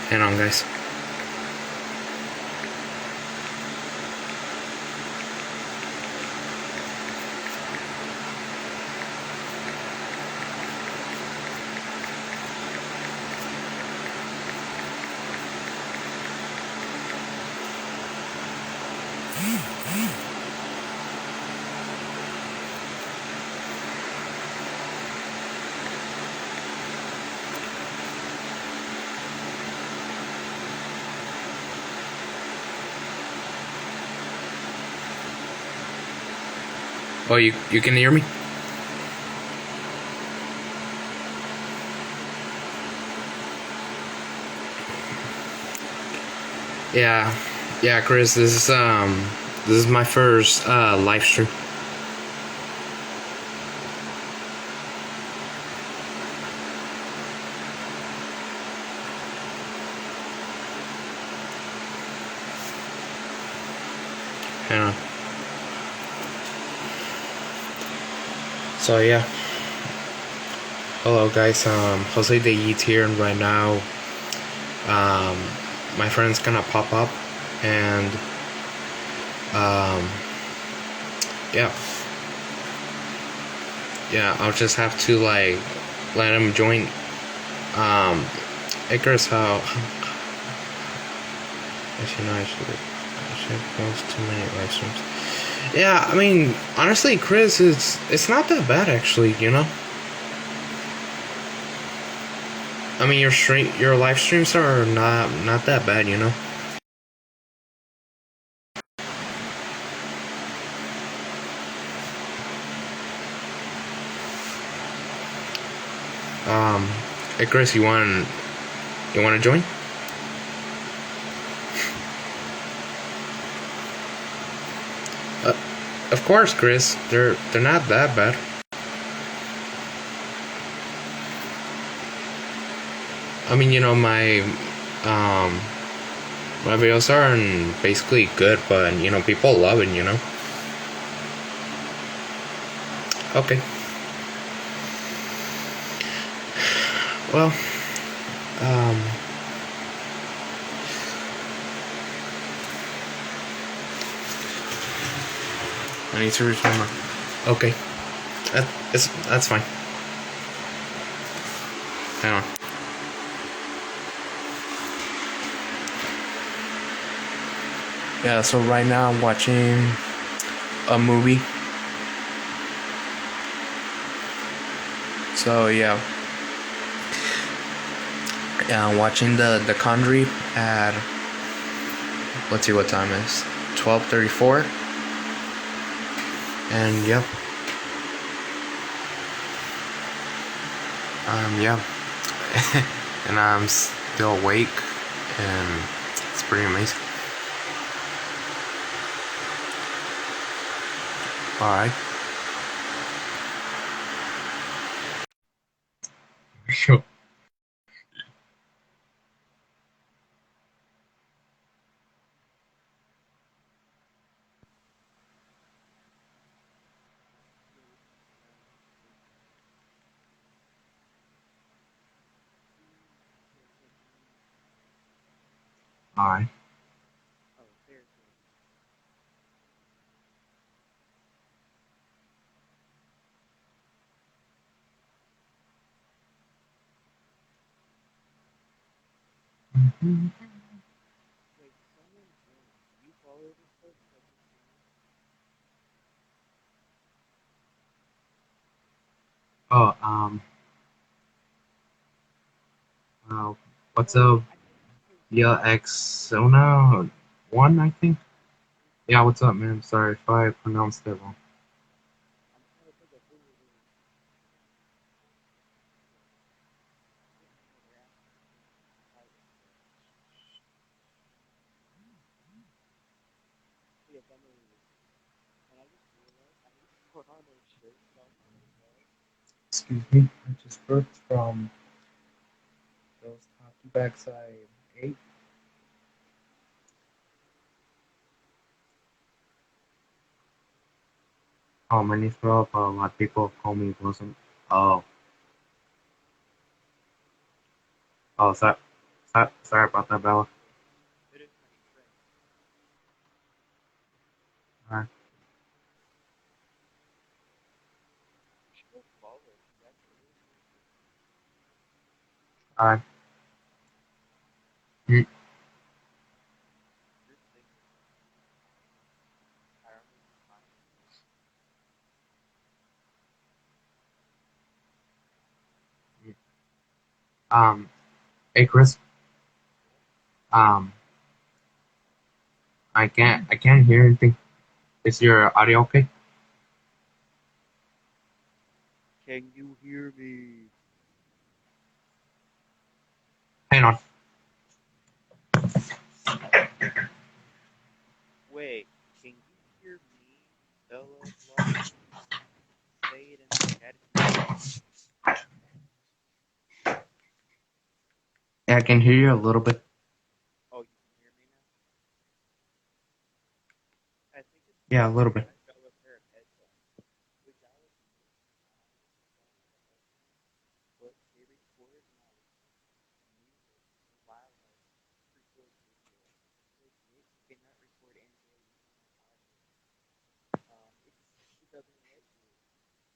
Hang on, guys. Oh, you can hear me? Yeah, Chris. This is my first live stream. Hang on. So yeah. Hello guys. Jose de Yeats here, and right now, my friend's gonna pop up, and yeah, I'll just have to like let him join. Icarus, how? Actually, no, I should post too many live streams. Yeah, I mean, honestly, Chris, it's not that bad actually, you know. I mean, your live streams are not that bad, you know. Hey Chris, you want to join? Of course, Chris. They're not that bad. I mean, you know, my videos aren't basically good, but you know, people love it, you know. Okay. Well, I need to reach my mark. Okay. That's fine. Hang on. Yeah, so right now I'm watching a movie. So yeah. Yeah, I'm watching the Conjuring at, let's see what time it is. 12:34. And yeah. Yeah. And I'm still awake, and it's pretty amazing. Alright. Sure. Alright. Oh, what's up? Yeah, Xona 1, I think. Yeah, what's up, man? Sorry if I pronounced that wrong. Excuse me, I just burped from those hockey bags I ate. Oh, my knees throw up. A lot of people call me Wilson. Oh, oh, sorry about that, Bella. Alright, alright. Mm, mm. Hey Chris. Um, I can't hear anything. Is your audio okay? Can you hear me? Hang on. Wait, can you hear me, Bella Blah? Say it in the chat if you can. Yeah, I can hear you a little bit. Oh, you can hear me now? I think it's Yeah, a because little of bit. the $5 pair of headphones. Which I was most but they record my music while I record video. Like it cannot record Android using my audio. It doesn't let you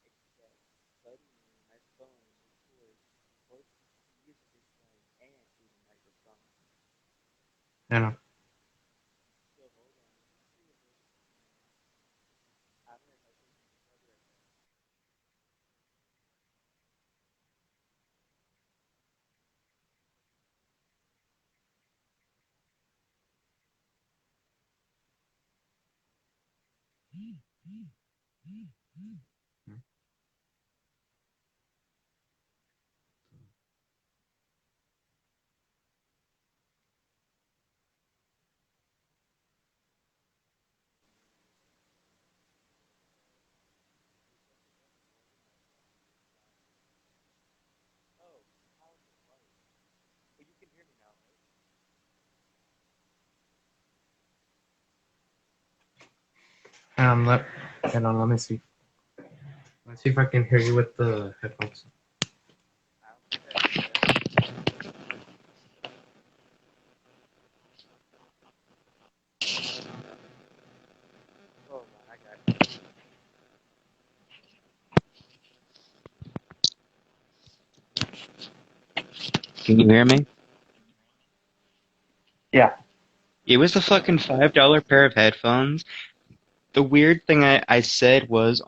except suddenly my phone records both the music is playing and through the microphone. Hang on. So hold on, let me see if there's I don't know if I can cover it. Oh, how's it like? Well, you can hear me now, right? Hang on. Hang on. Let me see. Let's see if I can hear you with the headphones. I don't think that's the best. Hold on, I got you. Can you hear me? Yeah. It was the fucking $5 pair of headphones. The weird thing I said was,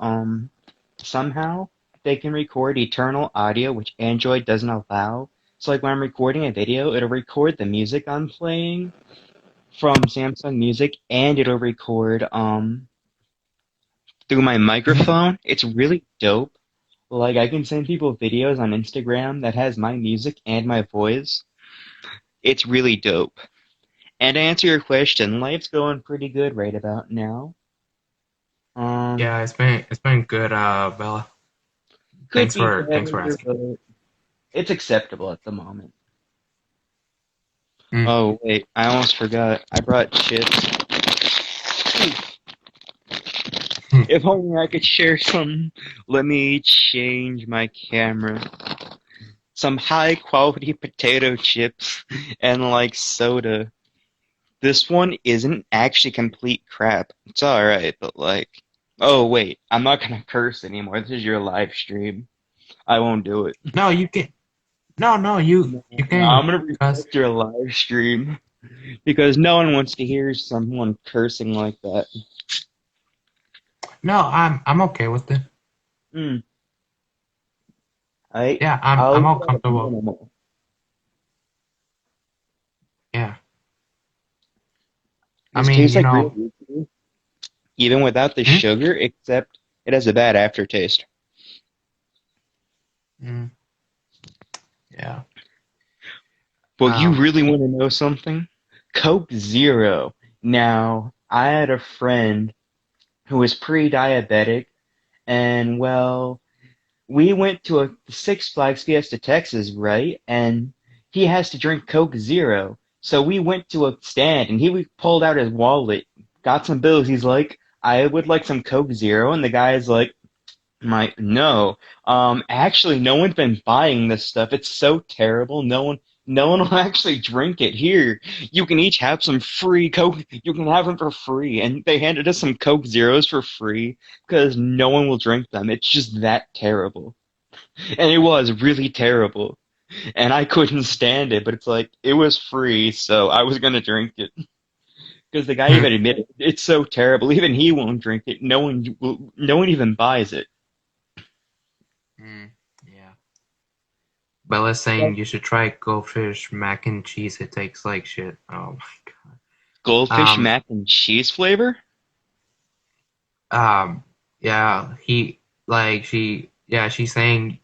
somehow they can record eternal audio, which Android doesn't allow. So, like, when I'm recording a video, it'll record the music I'm playing from Samsung Music, and it'll record, through my Mhm. microphone. It's really dope. Like, I can send people videos on Instagram that has my music and my voice. It's really dope. And to answer your question, life's going pretty good right about now. Um, Yeah, it's been good, Bella. could be Thanks for better, asking. but it's acceptable at the moment. Mm. Oh, wait, I almost forgot. I brought chips. Hmm. If only I could share some. Let me change my camera. Some high quality potato chips and like soda. This one isn't actually complete crap. It's alright, but like. Oh, wait, I'm not gonna curse anymore. This is your live stream. I won't do it. No, you can. No, No, you no, can I'm gonna cuss. respect your live stream because no one wants to hear someone cursing like that. No, I'm okay with it. Hmm. I Yeah, I'm I'll all leave it at a comfortable. minimal. Yeah, I This mean, tastes like real whiskey, even without the hmm? sugar, except it has a bad aftertaste. Mm, yeah. Well, you Um, really want to know something? Coke Zero. Now, I had a friend who was pre-diabetic, And well, we went to a Six Flags Fiesta Texas, right? And he has to drink Coke Zero. So we went to a stand and he pulled out his wallet, got some bills. He's like, I would like some Coke Zero. And the guy's like, no. Actually, no one's been buying this stuff. It's so terrible. No one will actually drink it. Here, you can each have some free Coke. You can have them for free. And they handed us some Coke Zeros for free because no one will drink them. It's just that terrible. And it was really terrible. And I couldn't stand it, but it's like, it was free, so I was gonna drink it. Because the guy Hmm. even admitted it's so terrible. Even he won't drink it. No one even buys it. Hmm. Yeah. Bella's saying you should try goldfish mac and cheese. It tastes like shit. Oh my god. Goldfish mac and cheese flavor? Yeah, she's saying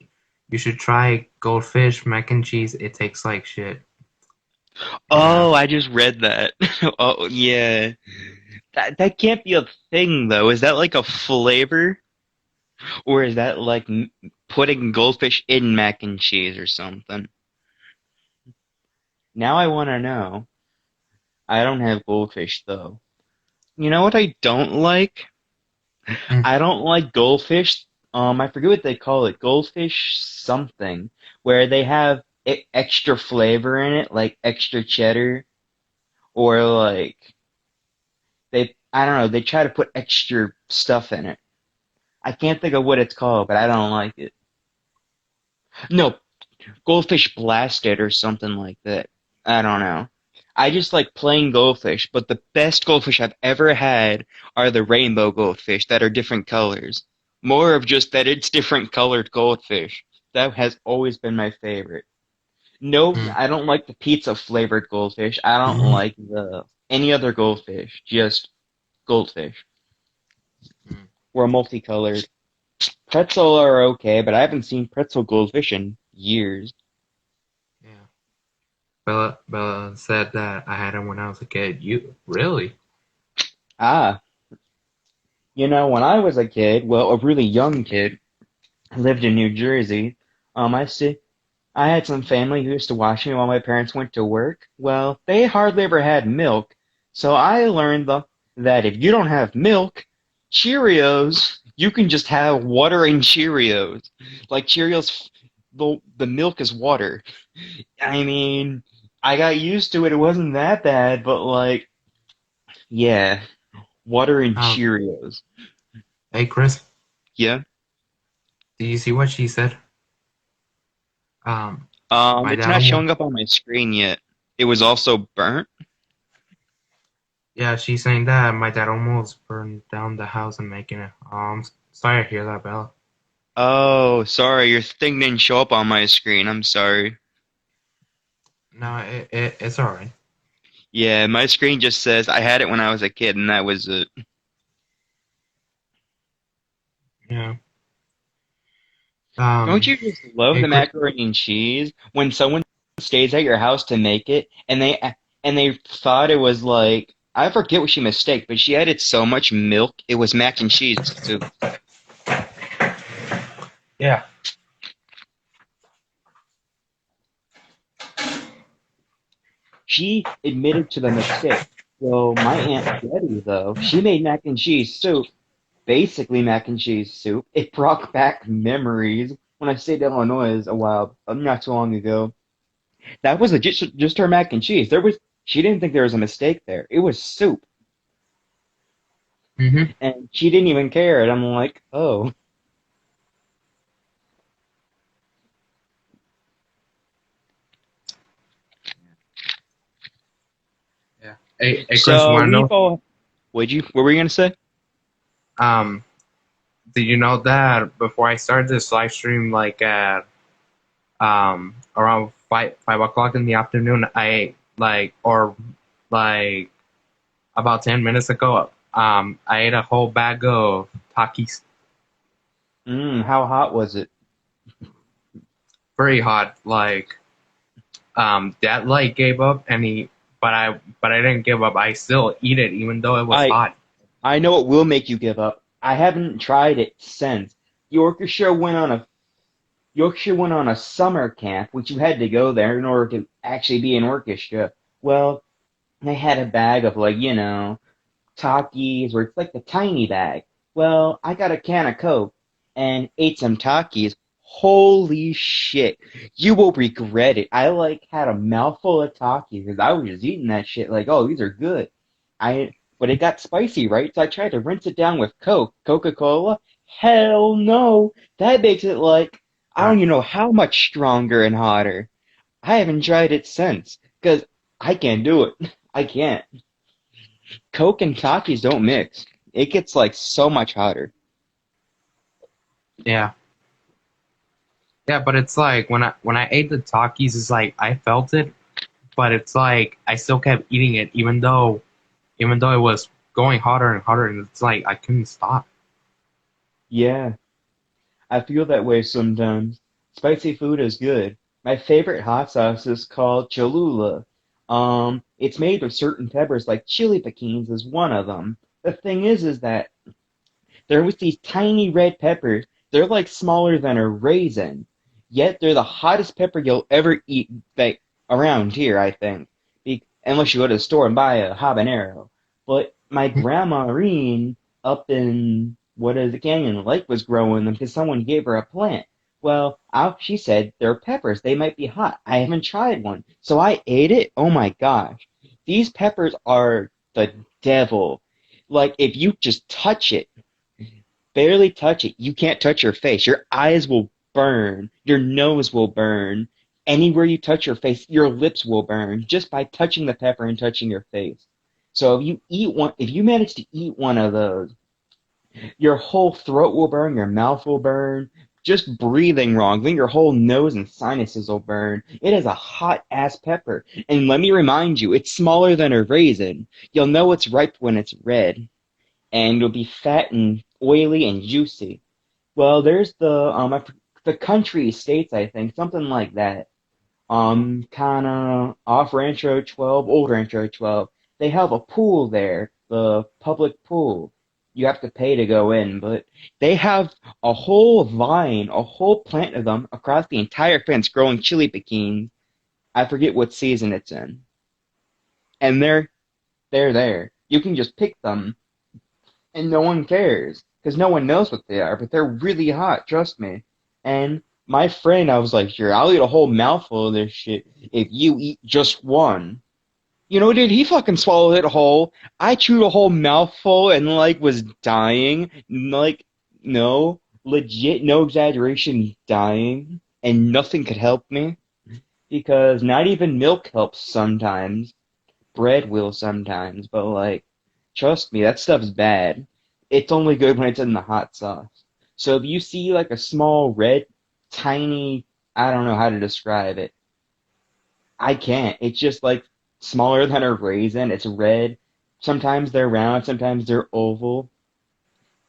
you should try goldfish mac and cheese. It tastes like shit. Yeah. Oh, I just read that. Oh, yeah. That can't be a thing though. Is that like a flavor? Or is that like putting goldfish in mac and cheese or something? Now I want to know. I don't have goldfish though. You know what I don't like? Mm. I don't like goldfish. I forget what they call it. Goldfish something, where they have extra flavor in it, like extra cheddar, or like I don't know, they try to put extra stuff in it. I can't think of what it's called, but I don't like it. No, goldfish blasted or something like that. I don't know. I just like plain goldfish, but the best goldfish I've ever had are the rainbow goldfish that are different colors. More of just that it's different colored goldfish. That has always been my favorite. No, Mm. I don't like the pizza flavored goldfish. I don't like the any other goldfish. Just goldfish. Mm. Or multicolored. Pretzel are okay, but I haven't seen pretzel goldfish in years. Yeah. Bella said that I had it when I was a kid. You really? Ah, when I was a kid, well, a really young kid, I lived in New Jersey. I had some family who used to watch me while my parents went to work. Well, they hardly ever had milk, so I learned that if you don't have milk, Cheerios, you can just have water and Cheerios. Like Cheerios, the milk is water. I mean, I got used to it. It wasn't that bad, but like, yeah, water and Um, Cheerios. hey Chris, Yeah. did you see what she said? Um, my It's dad not almost, showing up on my screen yet. It was also burnt. yeah, she's saying that my dad almost burned down the house and making it. Sorry to hear that, Bella. Oh, sorry, your thing didn't show up on my screen. I'm sorry. No, it's all right. Yeah, my screen just says I had it when I was a kid, and that was it. Yeah. Don't Um, you just love hey the Chris. macaroni and cheese when someone stays at your house to make it, and they thought it was like I forget what she mistaked, but she added so much milk it was mac and cheese soup. Yeah. She admitted to the mistake. So my Aunt Betty, though, she made mac and cheese soup, basically mac and cheese soup. It brought back memories when I stayed in Illinois not too long ago. That was just her mac and cheese. She didn't think there was a mistake there. It was soup, Mm-hmm. and she didn't even care. And I'm like, oh, Yeah. Hey Chris, so wanna we've know? all. What were you gonna say? Um, did you know that before I started this live stream, like at around five o'clock in the afternoon, I like about 10 minutes ago, I ate a whole bag of Takis. How hot was it? Very hot. Dad like gave up, but I didn't give up. I still eat it even though it was I hot. I know it will make you give up. I haven't tried it since. Yorkshire went on a Yorkshire went on a summer camp, which you had to go there in order to actually be an orchestra. Well, they had a bag of like, Takis, where it's like the tiny bag. Well, I got a can of Coke and ate some Takis. Holy shit. You will regret it. I like had a mouthful of Takis because I was just eating that shit like, oh, these are good. But it got spicy, right? So I tried to rinse it down with Coca-Cola. Hell no. That makes it like, I don't Right. even know how much stronger and hotter. I haven't tried it since because I can't do it. I can't. Coke and Takis don't mix. It gets like so much hotter. Yeah. Yeah, but it's like when I ate the Takis, it's like I felt it, but it's like I still kept eating it, even though it was going hotter and hotter, and it's like I couldn't stop. Yeah, I feel that way sometimes. Spicy food is good. My favorite hot sauce is called Cholula. It's made with certain peppers, like chili pequins is one of them. The thing is that they're with these tiny red peppers. They're like smaller than a raisin, yet they're the hottest pepper you'll ever eat like, around here, I think. Unless you go to the store and buy a habanero. But my grandma Irene up in what is it, Canyon Lake was growing them because someone gave her a plant. Well, she said they're peppers. They might be hot. I haven't tried one. So I ate it. Oh my gosh. These peppers are the devil. Like if you just touch it, barely touch it. You can't touch your face. Your eyes will burn. Your nose will burn. Anywhere you touch your face, your lips will burn just by touching the pepper and touching your face. So if you manage to eat one of those, your whole throat will burn, your mouth will burn. Just breathing wrong, then your whole nose and sinuses will burn. It is a hot ass pepper. And let me remind you, it's smaller than a raisin. You'll know it's ripe when it's red and it'll be fat and oily and juicy. Well, there's the country states, I think, something like that. Kind of off Rancho 12, old Rancho 12. They have a pool there, the public pool. You have to pay to go in, but they have a whole vine, a whole plant of them across the entire fence growing chili pequins. I forget what season it's in. And they're there. You can just pick them and no one cares because no one knows what they are, but they're really hot, trust me. And my friend, I was like, here, I'll eat a whole mouthful of this shit if you eat just one. You know, dude, he fucking swallowed it whole. I chewed a whole mouthful and like was dying. Like, no, legit, no exaggeration, dying. And nothing could help me because not even milk helps sometimes. Bread will sometimes, but like, trust me, that stuff's bad. It's only good when it's in the hot sauce. So if you see like a small red, tiny, I don't know how to describe it. I can't. It's just like smaller than a raisin. It's red. Sometimes they're round, sometimes they're oval.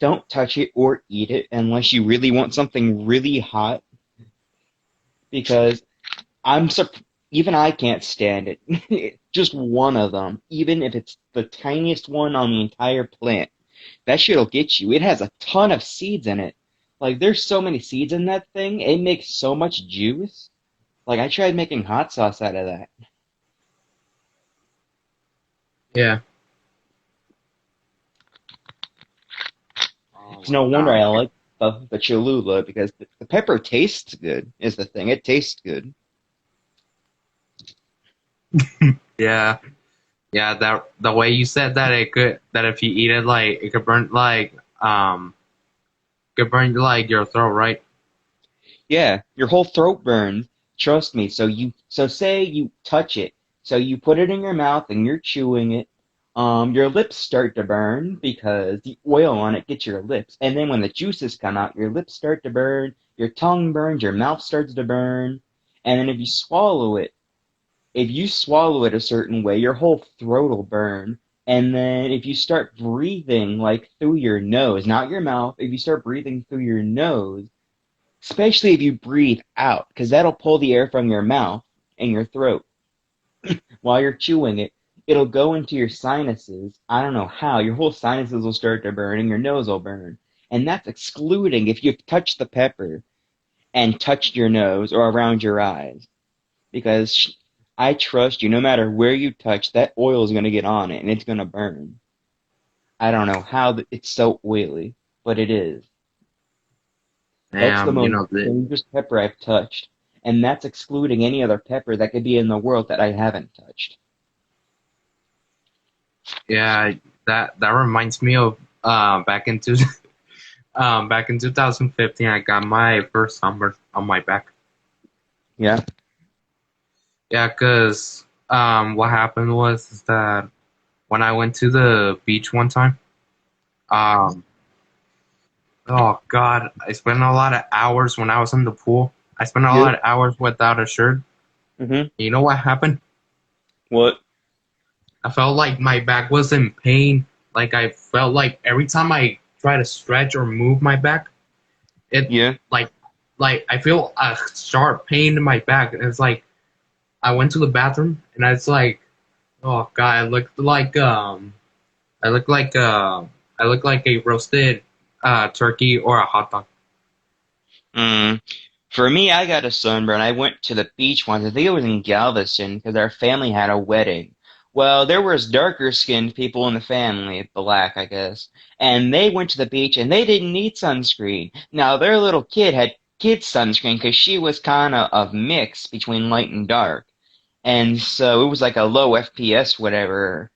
Don't touch it or eat it unless you really want something really hot because I'm even I can't stand it. Just one of them, even if it's the tiniest one on the entire plant. That shit'll get you. It has a ton of seeds in it. Like there's so many seeds in that thing. It makes so much juice. Like I tried making hot sauce out of that. Yeah. Oh It's my no wonder I god. like the Cholula because the pepper tastes good. Is the thing. It tastes good. Yeah. Yeah, that the way you said that it could that if you eat it like it could burn like your throat, right? Yeah, your whole throat burns. Trust me. So say you touch it. So you put it in your mouth and you're chewing it. Your lips start to burn because the oil on it gets your lips. And then when the juices come out, your lips start to burn, your tongue burns, your mouth starts to burn. And then if you swallow it a certain way, your whole throat will burn. And then if you start breathing like through your nose, not your mouth, if you start breathing through your nose, especially if you breathe out, because that'll pull the air from your mouth and your throat while you're chewing it. It'll go into your sinuses. I don't know how. Your whole sinuses will start to burn and your nose will burn. and that's excluding if you've touched the pepper and touched your nose or around your eyes. Because I trust you, no matter where you touch, that oil is going to get on it and it's going to burn. I don't know how it's so oily, but it is. That's the You most know the dangerous pepper I've touched. And that's excluding any other pepper that could be in the world that I haven't touched. yeah, that reminds me of back in back in 2015, I got my first sunburn on my back. Yeah. Yeah, cause what happened was is that when I went to the beach one time, um, oh God, I spent a lot of hours when I was in the pool. I spent a Yeah. lot of hours without a shirt. Mm-hmm. You know what happened? What? I felt like my back was in pain. Like I felt like every time I try to stretch or move my back, it Yeah. like I feel a sharp pain in my back. And it's like I went to the bathroom and it's like, oh God, I look like I look like a roasted turkey or a hot dog. Mm. For me, I got a sunburn. I went to the beach once. I think it was in Galveston because our family had a wedding. Well, there was darker skinned people in the family, black, I guess, and they went to the beach and they didn't need sunscreen. Now, their little kid had kid sunscreen because she was kind of a mix between light and dark. And so it was like a low FPS, whatever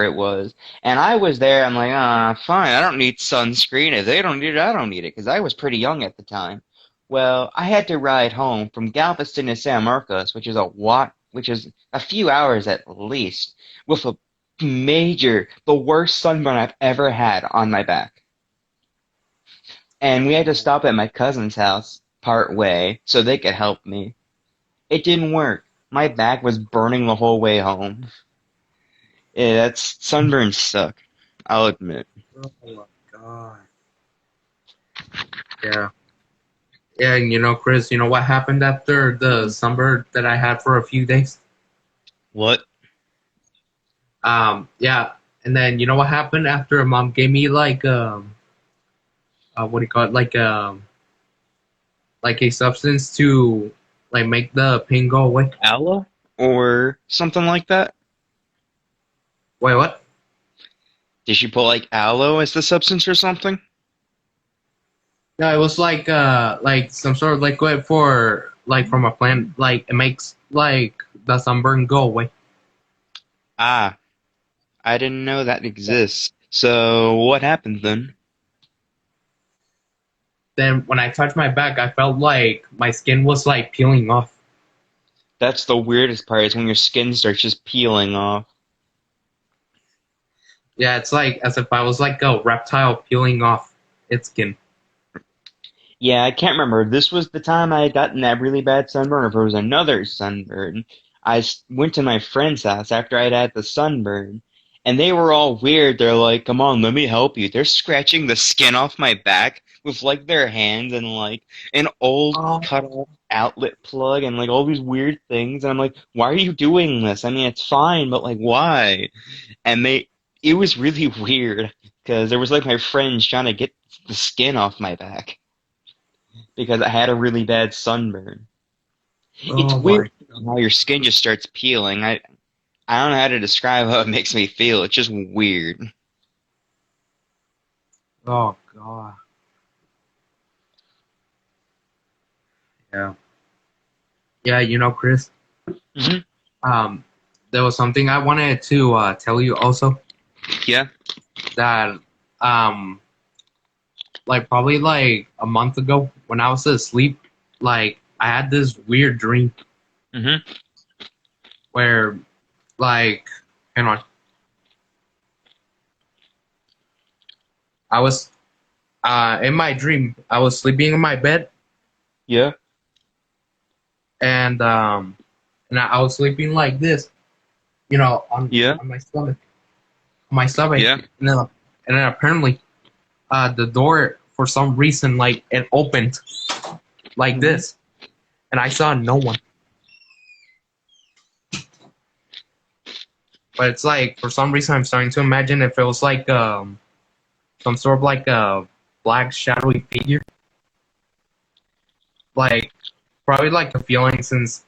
it was. And I was there, I'm like, fine, I don't need sunscreen. If they don't need it, I don't need it, because I was pretty young at the time. Well, I had to ride home from Galveston to San Marcos, which is a few hours at least, with the worst sunburn I've ever had on my back. And we had to stop at my cousin's house part way so they could help me. It didn't work. My back was burning the whole way home. Yeah, that's sunburns suck. I'll admit. Oh my God. Yeah. Yeah, and you know, Chris, you know what happened after the sunburn that I had for a few days? What? Yeah, and then you know what happened after mom gave me like what do you call it? Like a substance to like make the pain go away. Aloe? Or something like that? Wait, what? Did she put like aloe as the substance or something? No, it was like some sort of liquid for like from a plant. Like it makes like the sunburn go away. Ah, I didn't know that exists. So what happened then? Then when I touched my back, I felt like my skin was like peeling off. That's the weirdest part is when your skin starts just peeling off. Yeah, it's like as if I was like a reptile peeling off its skin. Yeah, I can't remember. This was the time I had gotten that really bad sunburn, or if it was another sunburn. Went to my friend's house after I'd had the sunburn, and they were all weird. They're like, "Come on, let me help you." They're scratching the skin off my back with like their hands and like an old Oh, cut off outlet plug and like all these weird things. And I'm like, "Why are you doing this? I mean, it's fine, but like, why?" And it was really weird because there was like my friends trying to get the skin off my back because I had a really bad sunburn. It's oh weird my, how your skin just starts peeling. I don't know how to describe how it makes me feel. It's just weird. oh God. Yeah, yeah. You know, Chris. Hmm. Um, there was something I wanted to tell you also Yeah. that um like probably like a month ago when I was asleep, like I had this weird dream Hmm. where like hang on, I was in my dream I was sleeping in my bed Yeah. and I was sleeping like this, you know, Yeah. on my stomach, Yeah. and then apparently the door for some reason like it opened like Hmm. this, and I saw no one. But it's like for some reason I'm starting to imagine if it was like some sort of like black shadowy figure. Like probably like a feeling since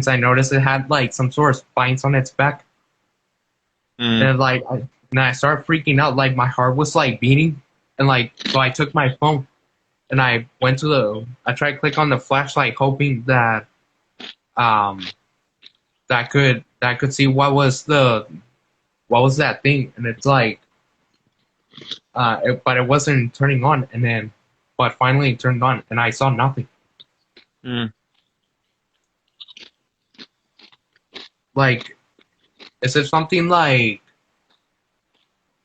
I noticed it had like some sort of spines on its back. Mm. And like and I started freaking out, like my heart was like beating, and like so I took my phone and I tried to click on the flashlight hoping um that I could see what was that thing, and it's like but it wasn't turning on, and then but finally it turned on and I saw nothing. Mm. Like is it something like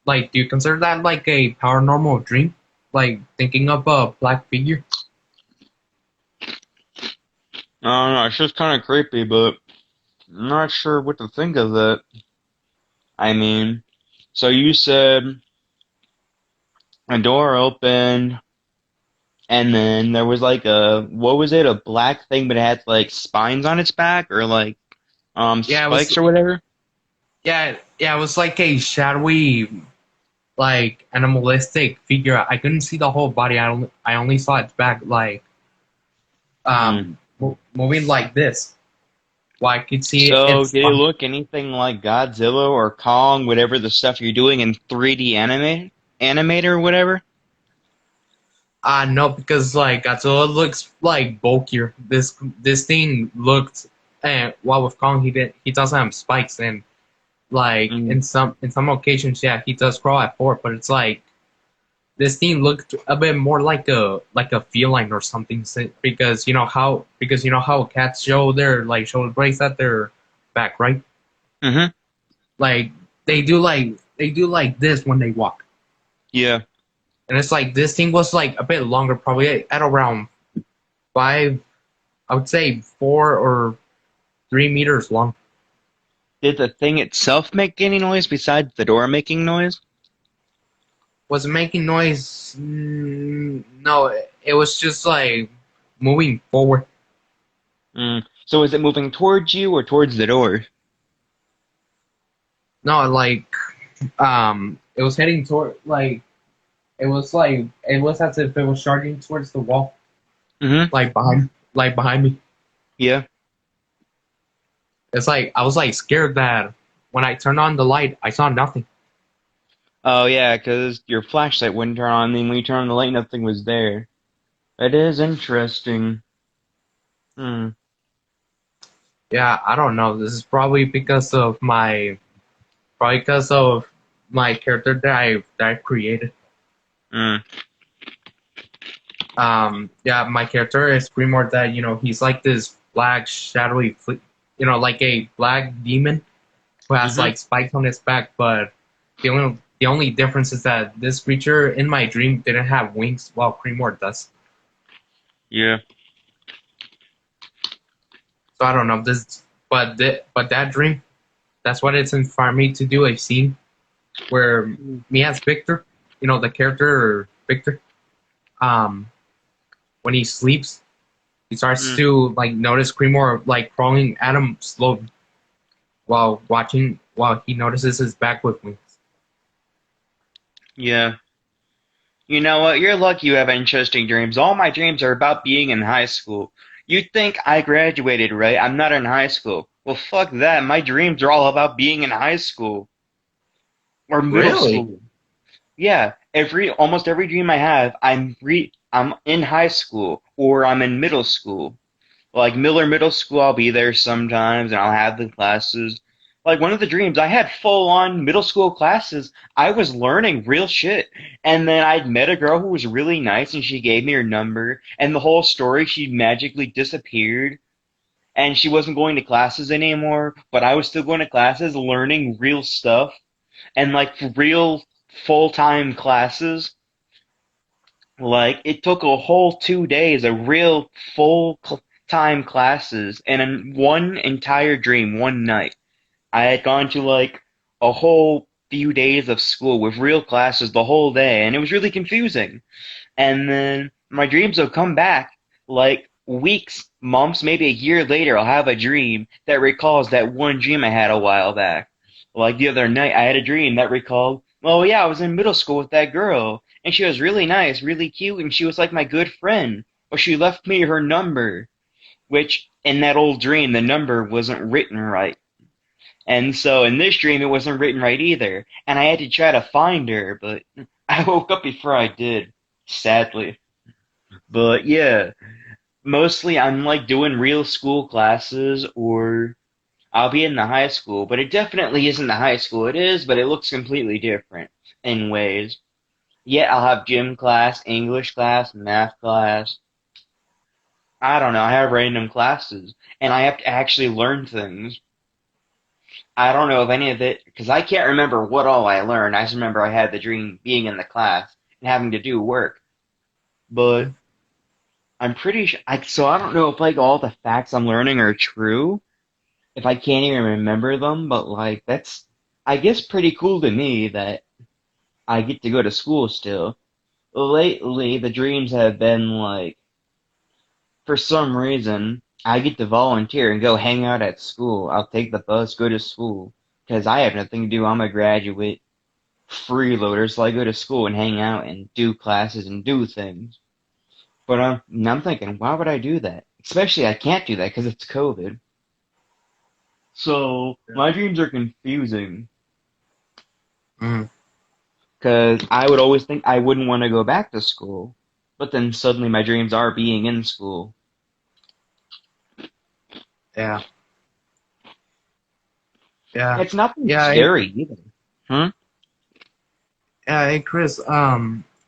do you consider that like a paranormal dream? Like thinking of a black figure? I don't know. It's just kind of creepy, but I'm not sure what to think of it. I mean, so you said a door opened, and then there was like what was it? A black thing, but it had like spines on its back, or like Yeah, it was spikes or whatever. yeah, it was like a shadowy, like animalistic figure. I couldn't see the whole body. I only saw its back, like Mm. moving like this. Well, I could see So its did it spine. look anything like Godzilla or Kong, whatever the stuff you're doing in 3D animator or whatever? No, because like Godzilla looks like bulkier. This thing looked, and while with Kong he doesn't have spikes, and like Mm. in some occasions, yeah, he does crawl at 4, but it's like this thing looked a bit more like a feline or something because you know how cats show their like shoulder blades at their back, right? Mm-hmm. Like they do like this when they walk, Yeah. and it's like this thing was like a bit longer, probably at around 5, I would say 4 or 3 meters long. Did the thing itself make any noise besides the door making noise? Was it making noise? No, it was just like moving forward. Mm. So is it moving towards you or towards the door? No, like it was heading toward like it was as if it was charging towards the wall, Mm-hmm. like behind me. Yeah. It's like I was like scared that when I turned on the light, I saw nothing. Oh yeah, because your flashlight wouldn't turn on, and when you turn on the light, nothing was there. That is interesting. Hmm. Yeah, I don't know. This is probably because of my character that I created. Hmm. Yeah, my character is Primor that he's like this black shadowy, like a black demon who has Mm-hmm. like spikes on his back. But the only difference is that this creature in my dream didn't have wings, while Primor does. Yeah. So I don't know this, but that dream, that's what it's inspired me to do a scene where me as Victor, the character Victor, um, when he sleeps, he starts Mm. to like notice Creemore like crawling at him slowly while he notices his back with wings. Yeah. You know what? You're lucky you have interesting dreams. All my dreams are about being in high school. You'd think I graduated, right? I'm not in high school. Well, fuck that. My dreams are all about being in high school or middle Really? school. Yeah, almost every dream I have, I'm in high school or I'm in middle school. Like Miller Middle School, I'll be there sometimes and I'll have the classes. Like one of the dreams, I had full on middle school classes. I was learning real shit. And then I'd met a girl who was really nice and she gave me her number. And the whole story, she magically disappeared and she wasn't going to classes anymore. But I was still going to classes, learning real stuff and like real full-time classes. Like it took a whole 2 days of real full-time classes and in one entire dream, one night. I had gone to like a whole few days of school with real classes the whole day, and it was really confusing. And then my dreams will come back like weeks, months, maybe a year later. I'll have a dream that recalls that one dream I had a while back. Like the other night, I had a dream that recalled Well, yeah, I was in middle school with that girl, and she was really nice, really cute, and she was like my good friend. But she left me her number, which in that old dream, the number wasn't written right. And so in this dream, it wasn't written right either. And I had to try to find her, but I woke up before I did, sadly. But yeah, mostly I'm like doing real school classes or I'll be in the high school, but it definitely isn't the high school. It is, but it looks completely different in ways. Yeah, I'll have gym class, English class, math class. I don't know. I have random classes, and I have to actually learn things. I don't know if any of it, because I can't remember what all I learned. I just remember I had the dream being in the class and having to do work. But I'm pretty sure, so I don't know if like all the facts I'm learning are true, if I can't even remember them, but like that's, I guess, pretty cool to me that I get to go to school still. Lately, the dreams have been like, for some reason, I get to volunteer and go hang out at school. I'll take the bus, go to school, because I have nothing to do. I'm a graduate freeloader, so I go to school and hang out and do classes and do things. But I'm thinking, why would I do that? Especially I can't do that because it's COVID. So my dreams are confusing Mm, because I would always think I wouldn't want to go back to school, but then suddenly my dreams are being in school. yeah, yeah, It's nothing yeah. scary either. Huh? Hey, Chris.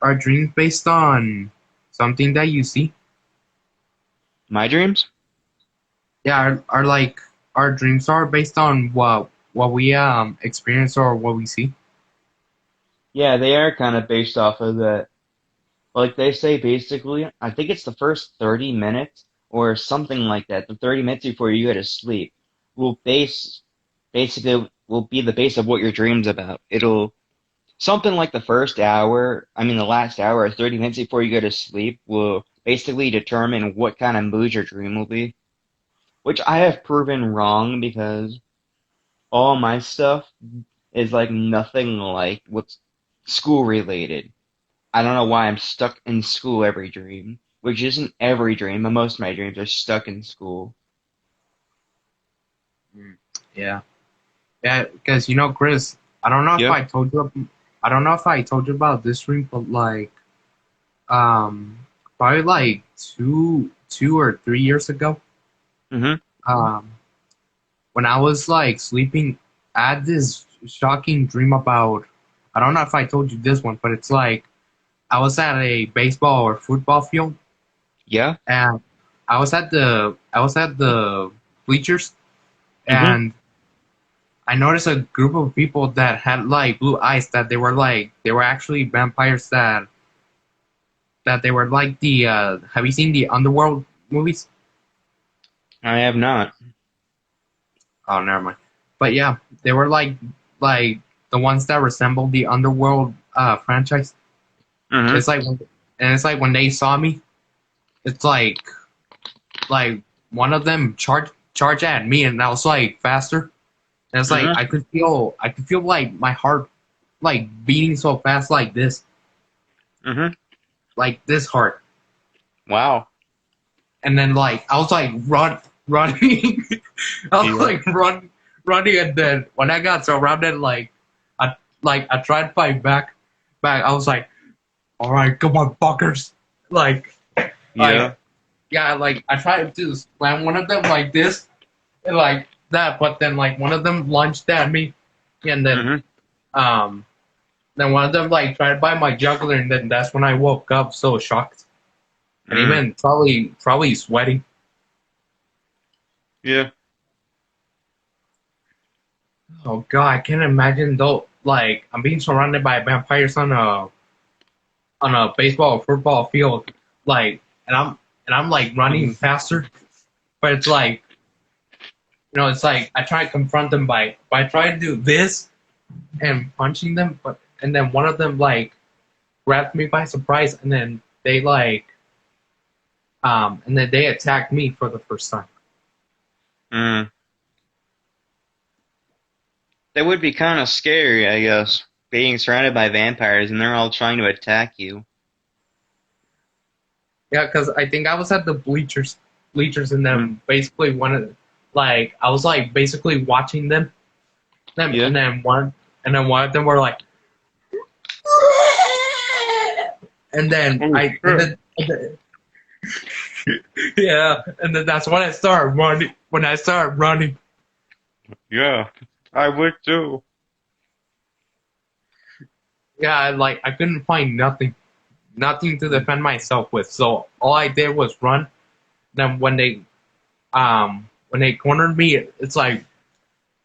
Are dreams based on something that you see? My dreams? Yeah, are like our dreams are based on what we experience or what we see. Yeah, they are kind of based off of that. Like they say, basically, I think it's the first 30 minutes or something like that. The 30 minutes before you go to sleep will basically will be the base of what your dream's about. It'll something like the first hour, I mean the last hour or 30 minutes before you go to sleep will basically determine what kind of mood your dream will be. Which I have proven wrong because all my stuff is like nothing like what's school related. I don't know why I'm stuck in school every dream, which isn't every dream, but most of my dreams are stuck in school. Mm, yeah, yeah. Because Chris, I don't know if Yeah. I told you. I don't know if I told you about this dream, but like, um, probably like 2 or 3 years ago, Mm-hmm. um, when I was like sleeping, I had this shocking dream about. I don't know if I told you this one, but it's like I was at a baseball or football field, Yeah. and I was at the bleachers, Mm-hmm. and I noticed a group of people that had like blue eyes that they were actually vampires that they were like the have you seen the Underworld movies? I have not. Oh, never mind. But yeah, they were like the ones that resembled the Underworld franchise. Mm-hmm. It's like when they saw me, it's like one of them charge at me, and I was like faster. And it's like Mm-hmm. I could feel like my heart like beating so fast Mm-hmm. like this hard. Wow. And then like I was like running. I was Yeah. like running, and then when I got surrounded, I tried to fight back. I was like, all right, come on, fuckers. Like like Yeah. yeah, like I tried to slam one of them like this and like that, but then like one of them lunged at me, and Mm-hmm. um then one of them like tried to bite my jugular, and then that's when I woke up so shocked and Mm. even probably sweating. Yeah. Oh god, I can't imagine though. Like I'm being surrounded by vampires on a baseball or football field, like, and I'm like running Mm-hmm. faster, but it's like it's like I try to confront them by trying to do this and punching them, but and then one of them like grabbed me by surprise, and then they attacked me for the first time. Mm. That would be kind of scary, I guess. being surrounded by vampires and they're all trying to attack you. Yeah, because I think I was at the bleachers, and Mm, then basically like I was like basically watching them, yeah. and then one of them were like, and then Oh I, shit. and then yeah, and then that's when I started running. When I started running, Yeah. I would too. yeah, I couldn't find nothing to defend myself with. So all I did was run. Then when they cornered me, it's like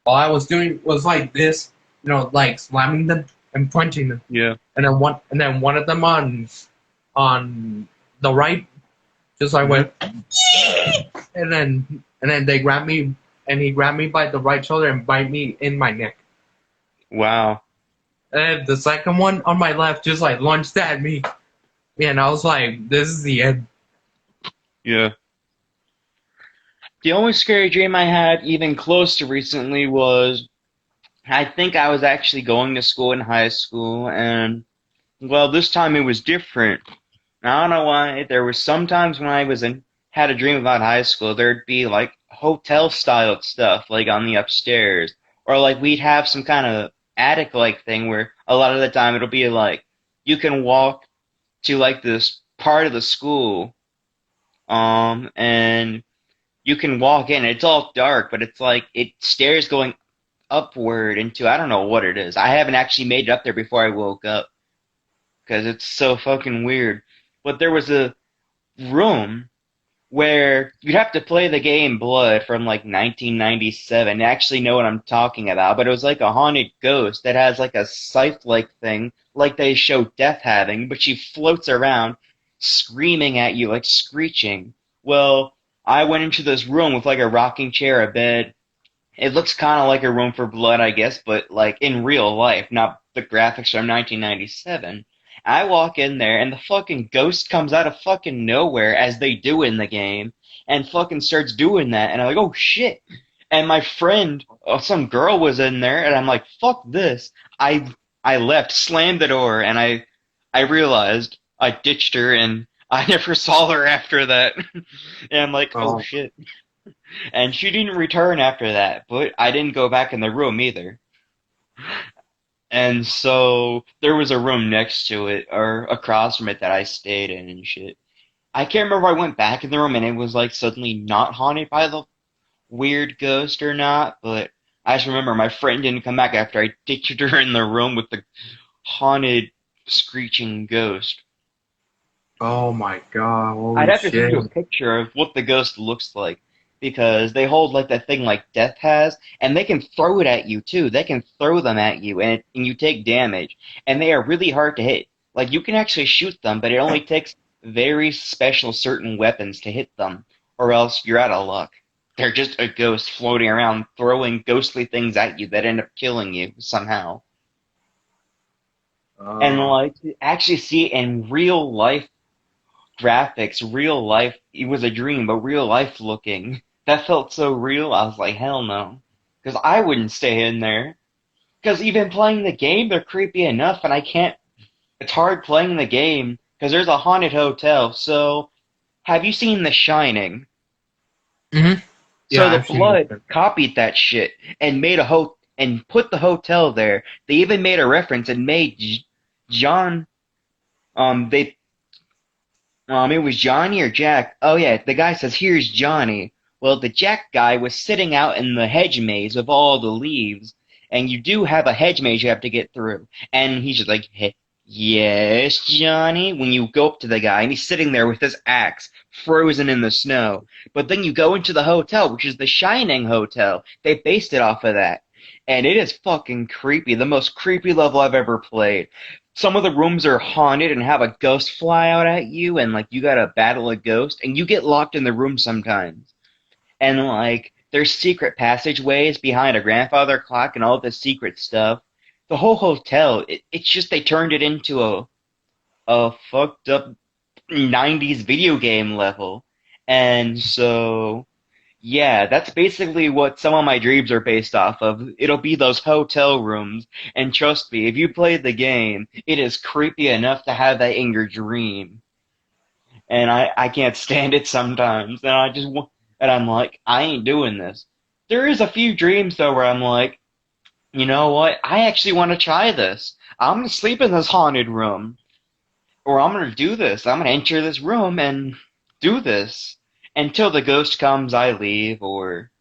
all I was doing was like this, like slamming them and punching them. Yeah. And then one of them on the right just like Hmm. went, and then they grabbed me, and he grabbed me by the right shoulder and bite me in my neck. Wow. And the second one on my left just like lunged at me. And I was like, this is the end. Yeah. The only scary dream I had, even close to recently, was I think I was actually going to school in high school, and well, this time it was different. I don't know why. There was sometimes when I was in had a dream about high school, there'd be like hotel style stuff like on the upstairs, or like we'd have some kind of attic like thing where a lot of the time it'll be like you can walk to like this part of the school, and you can walk in. It's all dark, but it's like it stairs going upward into I don't know what it is. I haven't actually made it up there before I woke up because it's so fucking weird. But there was a room where you'd have to play the game Blood from like 1997 to actually know what I'm talking about. But it was like a haunted ghost that has like a scythe-like thing, like they show Death having, but she floats around screaming at you, like screeching. Well, I went into this room with like a rocking chair, a bed. It looks kind of like a room for blood, I guess, but like in real life, not the graphics from 1997. I walk in there and the fucking ghost comes out of fucking nowhere as they do in the game and fucking starts doing that. And I'm like, oh shit. And my friend, some girl was in there and I'm like, fuck this. I left, slammed the door, and I realized I ditched her and I never saw her after that. And I'm like, oh Oh, shit. And she didn't return after that, but I didn't go back in the room either. And so there was a room next to it or across from it that I stayed in and shit. I can't remember if I went back in the room and it was like suddenly not haunted by the weird ghost or not, but I just remember my friend didn't come back after I ditched her in the room with the haunted screeching ghost. oh my god, I'd holy have to send shit. you a picture of what the ghost looks like because they hold like that thing like Death has, and they can throw it at you too. They can throw them at you, and you take damage, and they are really hard to hit. Like you can actually shoot them, but it only takes very special certain weapons to hit them, or else you're out of luck. They're just a ghost floating around, throwing ghostly things at you that end up killing you somehow. And Uh, like to actually see it in real life graphics, real life. It was a dream, but real life looking. That felt so real. I was like, hell no. Because I wouldn't stay in there. Because even playing the game, they're creepy enough, and I can't. It's hard playing the game because there's a haunted hotel. So, have you seen The Shining? hmm Yeah, So the I've seen Blood it. copied that shit and made a and put the hotel there. They even made a reference and made John. They it was Johnny or Jack. Oh yeah, the guy says, "Here's Johnny." Well, the Jack guy was sitting out in the hedge maze of all the leaves, and you do have a hedge maze you have to get through. And he's just like, "Hey, yes, Johnny." When you go up to the guy, and he's sitting there with his axe, frozen in the snow. But then you go into the hotel, which is the Shining Hotel. They based it off of that. And it is fucking creepy. The most creepy level I've ever played. Some of the rooms are haunted and have a ghost fly out at you, and like you gotta battle a ghost, and you get locked in the room sometimes. And like there's secret passageways behind a grandfather clock and all this secret stuff. The whole hotel, it's just they turned it into a fucked up 90s video game level. And so Yeah, that's basically what some of my dreams are based off of. It'll be those hotel rooms, and trust me, if you play the game, it is creepy enough to have that in your dream. And I can't stand it sometimes. And I'm like, I ain't doing this. There is a few dreams though where I'm like, you know what? I actually want to try this. I'm gonna sleep in this haunted room, or I'm gonna do this. I'm gonna enter this room and do this. Until the ghost comes, I leave, or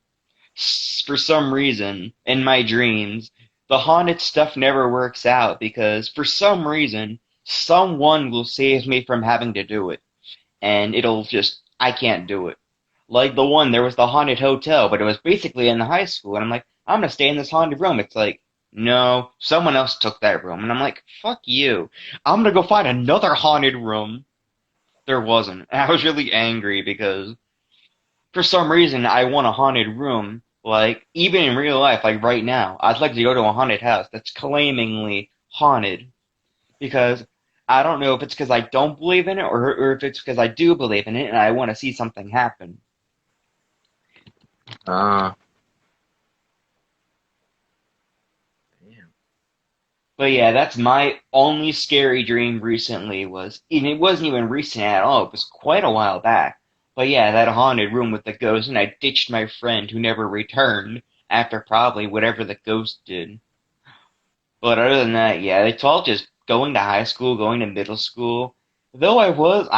for some reason, in my dreams, the haunted stuff never works out because for some reason, someone will save me from having to do it. And I can't do it. Like there was the haunted hotel, but it was basically in the high school. And I'm like, I'm gonna stay in this haunted room. It's like, no, someone else took that room. And I'm like, fuck you. I'm gonna go find another haunted room. There wasn't. And I was really angry because for some reason I want a haunted room. Like, even in real life, like right now, I'd like to go to a haunted house that's claimingly haunted because I don't know if it's because I don't believe in it or if it's because I do believe in it and I want to see something happen. Ah, damn. But yeah, that's my only scary dream recently and it wasn't even recent at all. It was quite a while back. But yeah, that haunted room with the ghost, and I ditched my friend who never returned after probably whatever the ghost did. But other than that, yeah, it's all just going to high school, going to middle school. Though I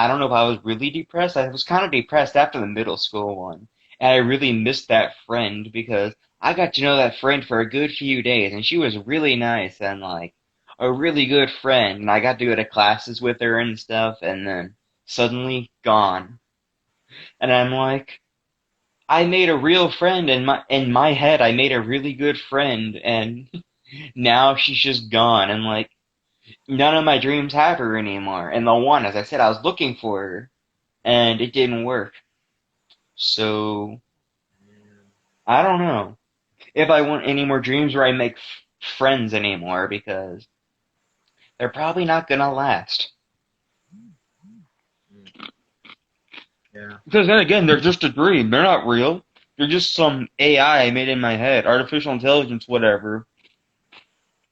don't know if I was really depressed. I was kind of depressed after the middle school one. And I really missed that friend because I got to know that friend for a good few days and she was really nice and like a really good friend. And I got to go to classes with her and stuff and then suddenly gone. And I'm like, I made a real friend in my head. I made a really good friend and now she's just gone. And like, none of my dreams have her anymore. And the one, as I said, I was looking for her, and it didn't work. So I don't know if I want any more dreams where I make friends anymore because they're probably not gonna last. Yeah. Because then again, they're just a dream. They're not real. They're just some AI made in my head, artificial intelligence, whatever.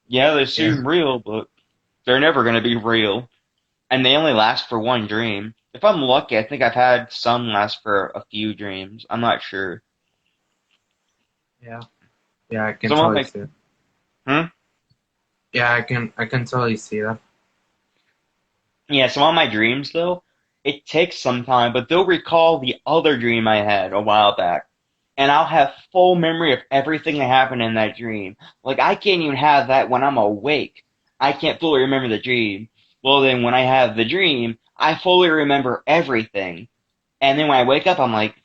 Yeah, they Yeah. seem real, but they're never gonna be real. And they only last for one dream. If I'm lucky, I think I've had some last for a few dreams. I'm not sure. Yeah. Yeah, I can Some of totally my, see it. hmm? Yeah, I can totally see that. Yeah, some of my dreams though, it takes some time, but they'll recall the other dream I had a while back. And I'll have full memory of everything that happened in that dream. Like I can't even have that when I'm awake. I can't fully remember the dream. Well then when I have the dream, I fully remember everything. And then when I wake up, I'm like,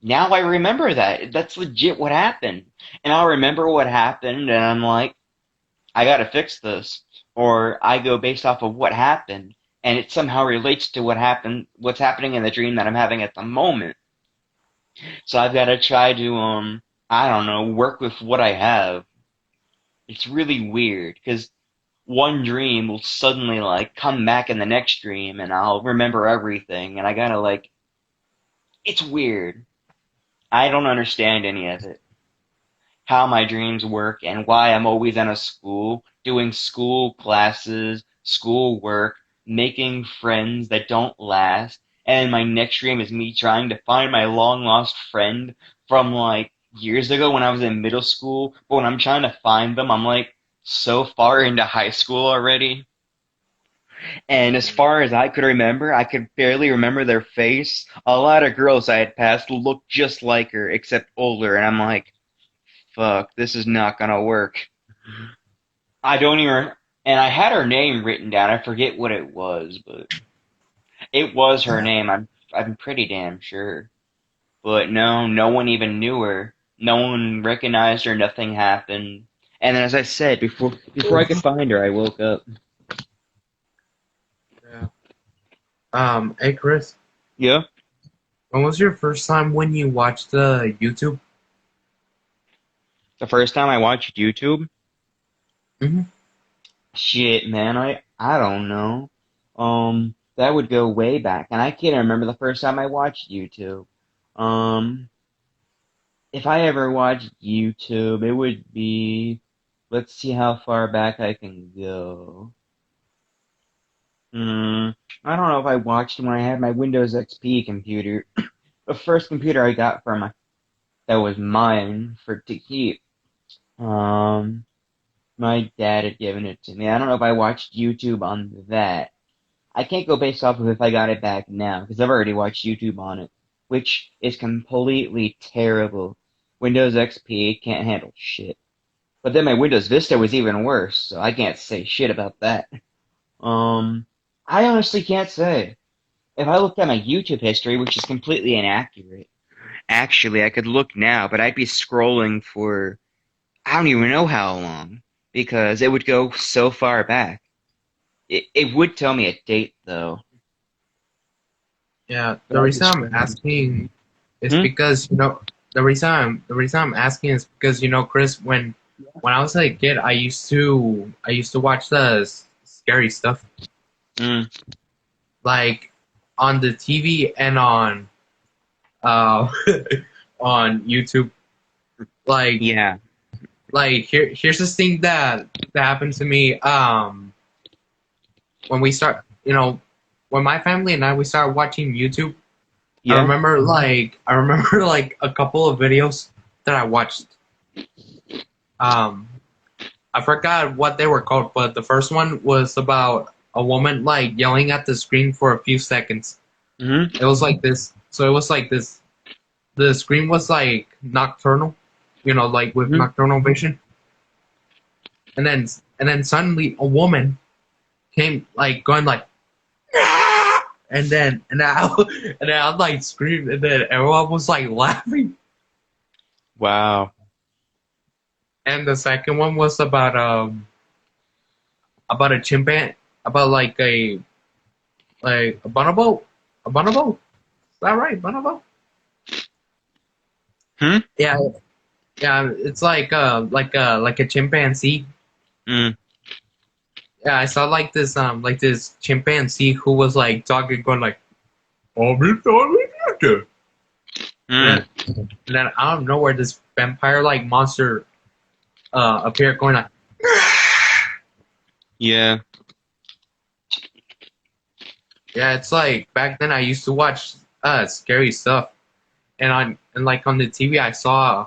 now I remember that. That's legit what happened. And I'll remember what happened, and I'm like, I gotta fix this. Or I go based off of what happened, and it somehow relates to what's happening in the dream that I'm having at the moment. So I've gotta try to, I don't know, work with what I have. It's really weird, because one dream will suddenly, like, come back in the next dream, and I'll remember everything, and I gotta, like, it's weird. I don't understand any of it. How my dreams work and why I'm always in a school, doing school classes, school work, making friends that don't last. And my next dream is me trying to find my long lost friend from like years ago when I was in middle school. But when I'm trying to find them, I'm like so far into high school already. And as far as I could remember, I could barely remember their face. A lot of girls I had passed looked just like her, except older. And I'm like, fuck, this is not gonna work. I don't even, and I had her name written down. I forget what it was, but it was her name. I'm pretty damn sure. But no, no one even knew her. No one recognized her. Nothing happened. And then, as I said before I could find her, I woke up. Yeah. Hey Chris, Yeah, when was your first time when you watched the YouTube? the first time I watched YouTube. Mm-hmm. Shit, man, I don't know. That would go way back, and I can't remember the first time I watched YouTube. Um, If I ever watched YouTube, it would be, let's see how far back I can go. Hmm, I don't know if I watched when I had my Windows XP computer. The first computer I got that was mine for to keep. Um, my dad had given it to me. I don't know if I watched YouTube on that. I can't go based off of if I got it back now, because I've already watched YouTube on it, which is completely terrible. Windows XP can't handle shit. But then my Windows Vista was even worse, so I can't say shit about that. Um, I honestly can't say. If I looked at my YouTube history, which is completely inaccurate, actually, I could look now, but I'd be scrolling for I don't even know how long, because it would go so far back. It would tell me a date, though. Yeah, But the I'd be reason I'm scrolling. asking is Hmm? because the reason I'm asking is because Chris, when I was a kid, I used to watch the scary stuff Mm, like on the TV and on uh on YouTube. Like yeah. here's this thing that happened to me. When we start, when my family and we started watching YouTube. I Yeah? remember like a couple of videos that I watched. Um, I forgot what they were called, but the first one was about a woman like yelling at the screen for a few seconds. Hmm. It was like this. So it was like this. The screen was like nocturnal, like with Hmm. nocturnal vision, and then suddenly a woman came like going like, "Ah!" and then I like screamed, and then everyone was like laughing. Wow. And the second one was about a chimpanzee, about like a bonobo, a bonobo. Is that right, bonobo? Hmm? Yeah, yeah. It's like a chimpanzee. Mm, Yeah, I saw like this chimpanzee who was like talking, going like, "Oh, and mm. then out of nowhere, this vampire like monster appeared, going like, Yeah. yeah. It's like back then I used to watch scary stuff. And on the TV I saw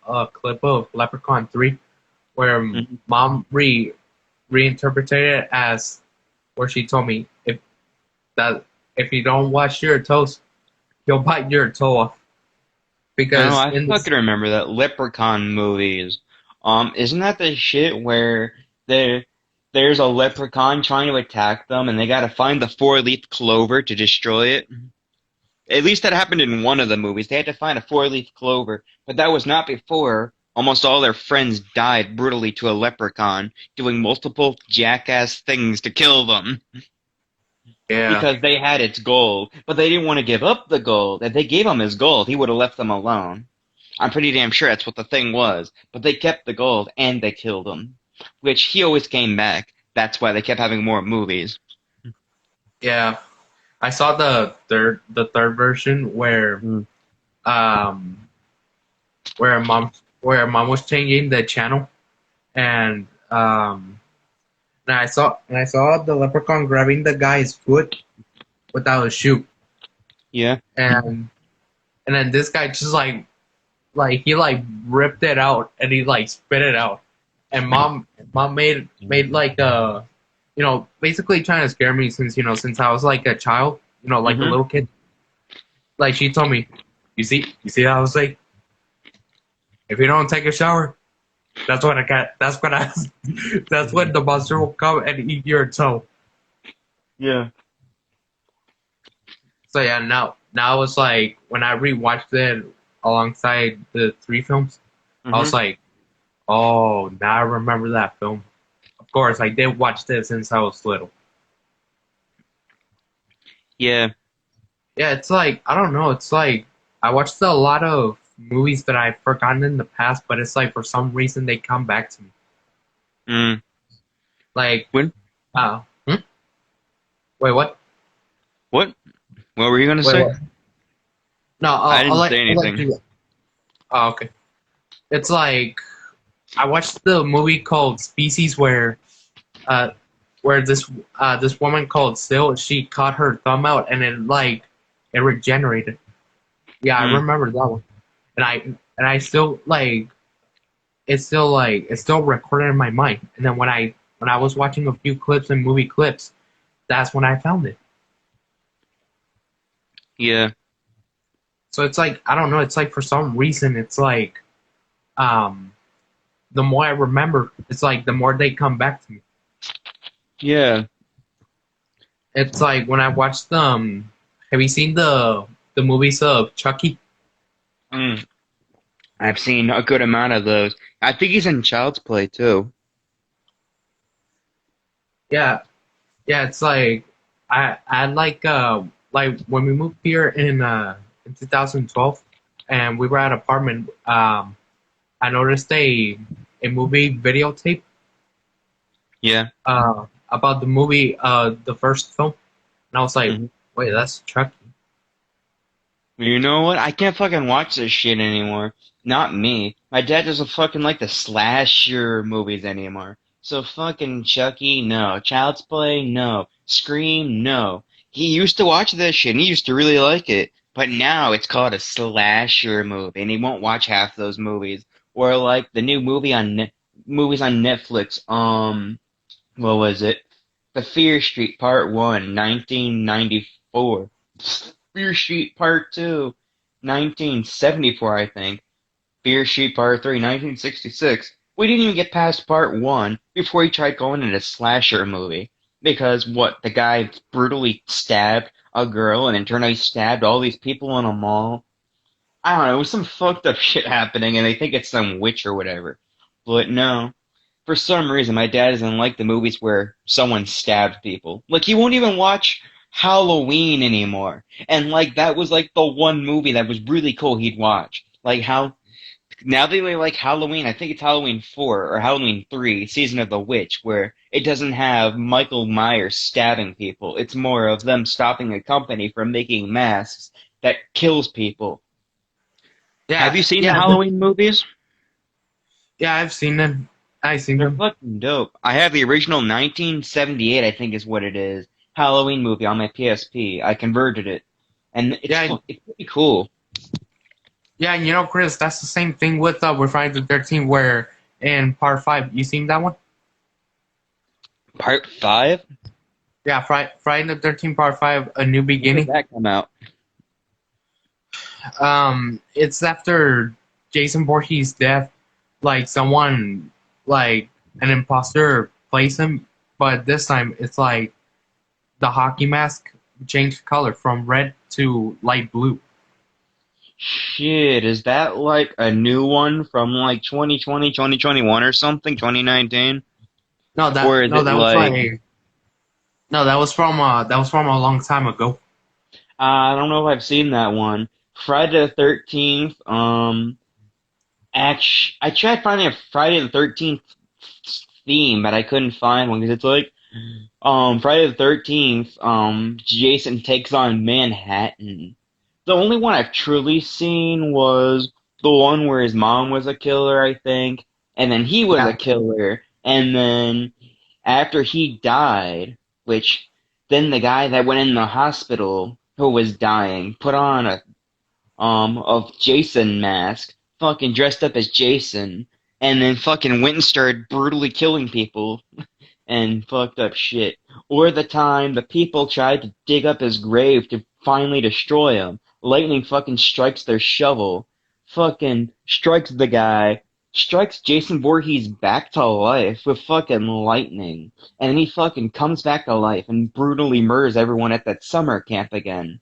a clip of Leprechaun 3 where Mhm. mom reinterpreted it as where she told me that if you don't wash your toes, you'll bite your toe off Oh, because I in this fucking remember that Leprechaun movies. Isn't that the shit where there there's a leprechaun trying to attack them and they gotta find the four-leaf clover to destroy it? At least that happened in one of the movies. They had to find a four-leaf clover, but that was not before almost all their friends died brutally to a leprechaun doing multiple jackass things to kill them yeah because they had its gold, but they didn't want to give up the gold. If they gave him his gold, he would have left them alone. I'm pretty damn sure that's what the thing was. But they kept the gold and they killed him, which he always came back. That's why they kept having more movies. yeah I saw the third version Mm. um where mom was changing the channel and and I saw the leprechaun grabbing the guy's foot without a shoe. Yeah. And then this guy just like he like ripped it out and he like spit it out. And mom made like basically trying to scare me since I was like a child, like a Hmm. little kid. Like she told me, you see how I was like, if you don't take a shower, that's what I got. That's what I. That's when the monster will come and eat your toe. Yeah. So yeah, now it's like when I rewatched it alongside the three films, I was Hmm. like, oh, now I remember that film. Of course, I did watch this since I was little. Yeah. Yeah, it's like I don't know. It's like I watched a lot of movies that I've forgotten in the past, but it's like for some reason they come back to me. Mm. Like, When? hmm? Wait, what? What? What were you gonna Wait, say? what? No, I I'll didn't let say I'll let anything. you. Oh, okay. It's like I watched the movie called Species uh where this woman called Sil, she cut her thumb out and it regenerated. Yeah, I Mm, remember that one. And I still it's still recorded in my mind. And then when I was watching a few clips and movie clips, that's when I found it. yeah, So it's like I don't know, it's like for some reason it's like um the more I remember, it's like the more they come back to me. yeah. It's like when I watched have you seen the movies of Chucky? Mm. I've seen a good amount of those. I think he's in Child's Play too. Yeah, yeah, it's I like when we moved here in 2012 and we were at an apartment, I noticed a movie videotape Yeah. about the movie the first film, and I was like, Hmm. wait, that's Chucky. You know what? I can't fucking watch this shit anymore. Not me. My dad doesn't fucking like the slasher movies anymore. So fucking Chucky, no. Child's Play, no. Scream, no. He used to watch this shit and he used to really like it. But now it's called a slasher movie and he won't watch half those movies. Or like the new movie on movies on Netflix. What was it? The Fear Street Part 1, 1994. Fear Street Part 2, 1974, I think. Fear Street Part 3, 1966. We didn't even get past Part 1 before he tried going into a slasher movie. Because what, the guy brutally stabbed a girl and in turn he stabbed all these people in a mall? I don't know, it was some fucked up shit happening and they think it's some witch or whatever. But no. For some reason, my dad doesn't like the movies where someone stabbed people. Like, he won't even watch Halloween anymore. And, like, that was, like, the one movie that was really cool he'd watch. Like, how, now they like Halloween, I think it's Halloween 4 or Halloween 3, Season of the Witch, where it doesn't have Michael Myers stabbing people. It's more of them stopping a company from making masks that kills people. Have Yeah, you seen the yeah, Halloween movies? yeah. I've seen them. I've seen They're them. fucking dope. I have the original 1978, I think is what it is, Halloween movie on my PSP. I converted it, and Yeah, it's pretty cool. yeah. You know, Chris, that's the same thing with Friday the 13th, where in part five, you seen that one? Part 5? Yeah, Friday the 13th, part five, A New When did Beginning. that come out? It's after Jason Voorhees' death. Like someone, like an imposter, plays him, but this time it's like the hockey mask changed color from red to light blue. Shit, is that like a new one from like 2020, 2021 or something, 2019? Or is No, it that was like, like no, that was from a long time ago. I don't know if I've seen that one. Friday the 13th, I tried finding a Friday the 13th theme, but I couldn't find one because it's like, Friday the 13th, Jason takes on Manhattan. The only one I've truly seen was the one where his mom was a killer, I think, and then he was a Yeah, killer, and then after he died, which then the guy that went in the hospital who was dying put on a of Jason mask, fucking dressed up as Jason, and then fucking went and started brutally killing people and fucked up shit. Or the time the people tried to dig up his grave to finally destroy him. Lightning fucking strikes their shovel, fucking strikes the guy, strikes Jason Voorhees back to life with fucking lightning, and then he fucking comes back to life and brutally murders everyone at that summer camp again.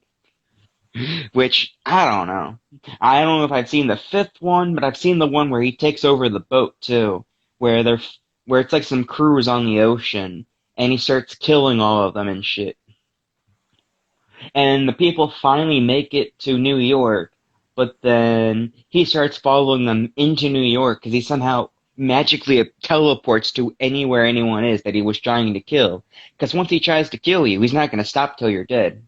Which, I don't know. I don't know if I've seen the fifth one, but I've seen the one where he takes over the boat too, where where it's like some cruise on the ocean, and he starts killing all of them and shit. And the people finally make it to New York, but then he starts following them into New York because he somehow magically teleports to anywhere anyone is that he was trying to kill. Because once he tries to kill you, he's not going to stop till you're dead.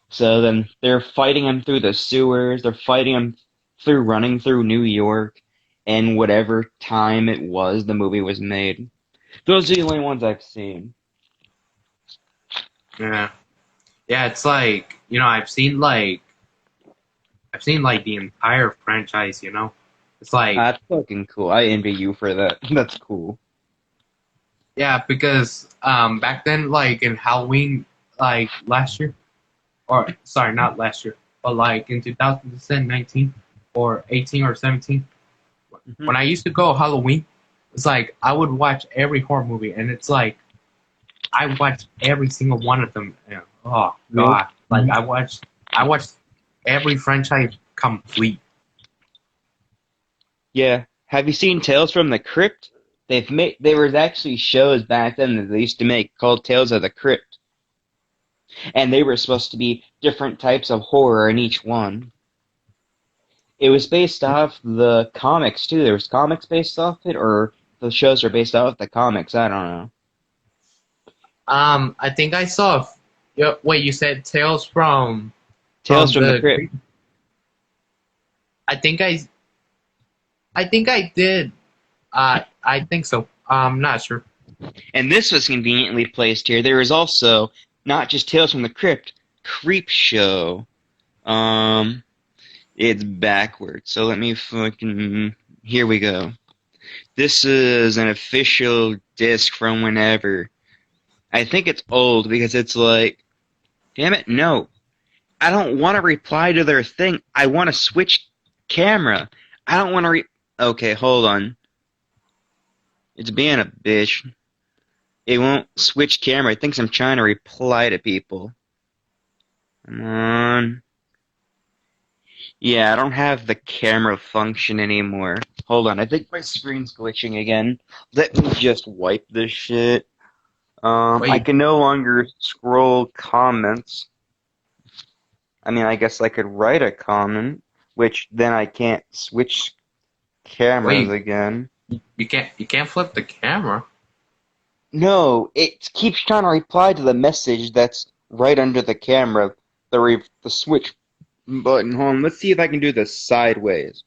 So then they're fighting him through the sewers. They're fighting him running through New York and whatever time it was the movie was made. Those are the only ones I've seen. Yeah. Yeah, it's like, I've seen like the entire franchise, you know? It's like, That's fucking cool. I envy you for that. That's cool. yeah, because back then, like in Halloween, like last year, or sorry, not last year, but like in 2019 or 18 or 17, Hmm. when I used to go Halloween, it's like I would watch every horror movie, and it's like I watched every single one of them. And, oh Yep. God, like I watched every franchise complete. Yeah. Have you seen Tales from the Crypt? There was actually shows back then that they used to make called Tales of the Crypt, and they were supposed to be different types of horror in each one. It was based off the comics too. There was comics based off it, or the shows are based off the comics. I don't know. I think I saw. Yeah, wait, you said Tales from Tales from the the Crypt. Creep? I think I did. I think so. I'm not sure. And this was conveniently placed here. There is also not just Tales from the Crypt, Creep Show. Um, it's backwards. So let me fucking. Here we go. This is an official disc from whenever. I think it's old because it's like, damn it, no. I don't want to reply to their thing. I want to switch camera. I don't want to Okay, hold on. It's being a bitch. It won't switch camera. It thinks I'm trying to reply to people. Come on. Yeah, I don't have the camera function anymore. Hold on, I think my screen's glitching again. Let me just wipe this shit. I Wait, can no longer scroll comments. I mean, I guess I could write a comment, which then I can't switch cameras wait. again. You can't flip the camera. No, it keeps trying to reply to the message that's right under the camera, the switch button. Hold on, let's see if I can do this sideways.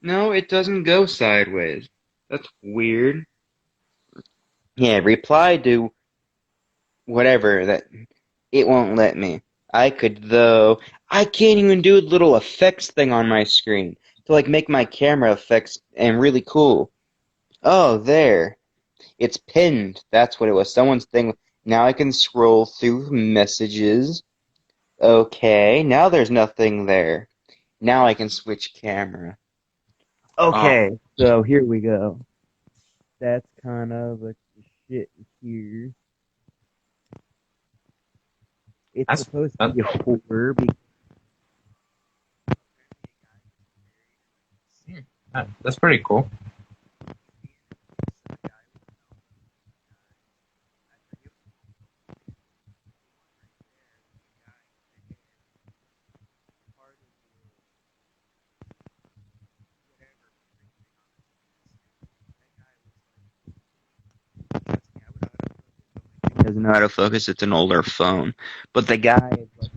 No, it doesn't go sideways. That's weird. Yeah, reply to whatever that it won't let me. I could though. I can't even do a little effects thing on my screen to like make my camera effects and really cool. Oh, there. It's pinned. That's what it was. Someone's thing. Now I can scroll through messages. Okay, now there's nothing there. Now I can switch camera. Oh, Okay, so here we go. That's kind of a shit here. It's that's supposed to that, be a horror. that's pretty cool. Doesn't know how to focus. It's an older phone, but the guy is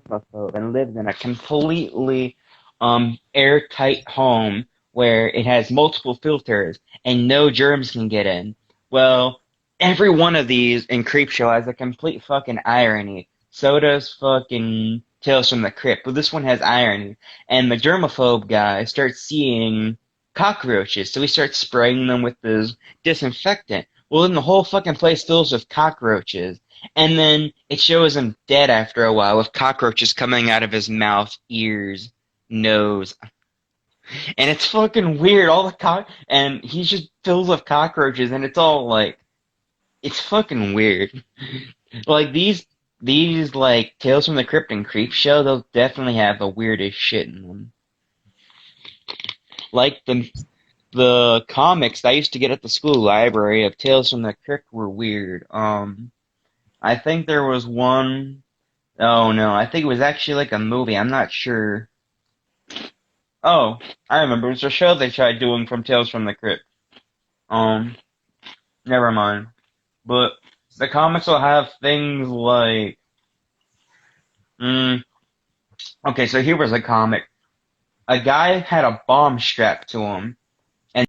like a and lives in a completely airtight home where it has multiple filters and no germs can get in. Well, every one of these in Creepshow has a complete fucking irony. So does fucking Tales from the Crypt. But this one has irony. And the germaphobe guy starts seeing cockroaches, so he starts spraying them with this disinfectant. Well, then the whole fucking place fills with cockroaches. And then it shows him dead after a while with cockroaches coming out of his mouth, ears, nose. And it's fucking weird. And he's just filled with cockroaches and it's all like it's fucking weird. Like these like Tales from the Crypt and Creep Show, they'll definitely have the weirdest shit in them. Like the comics I used to get at the school library of Tales from the Crypt were weird. I think there was one oh no, I think it was actually like a movie. I'm not sure. Oh, I remember. It was a show they tried doing from Tales from the Crypt. Um, Never mind. But the comics will have things like, mm, okay, so here was a comic. a guy had a bomb strapped to him,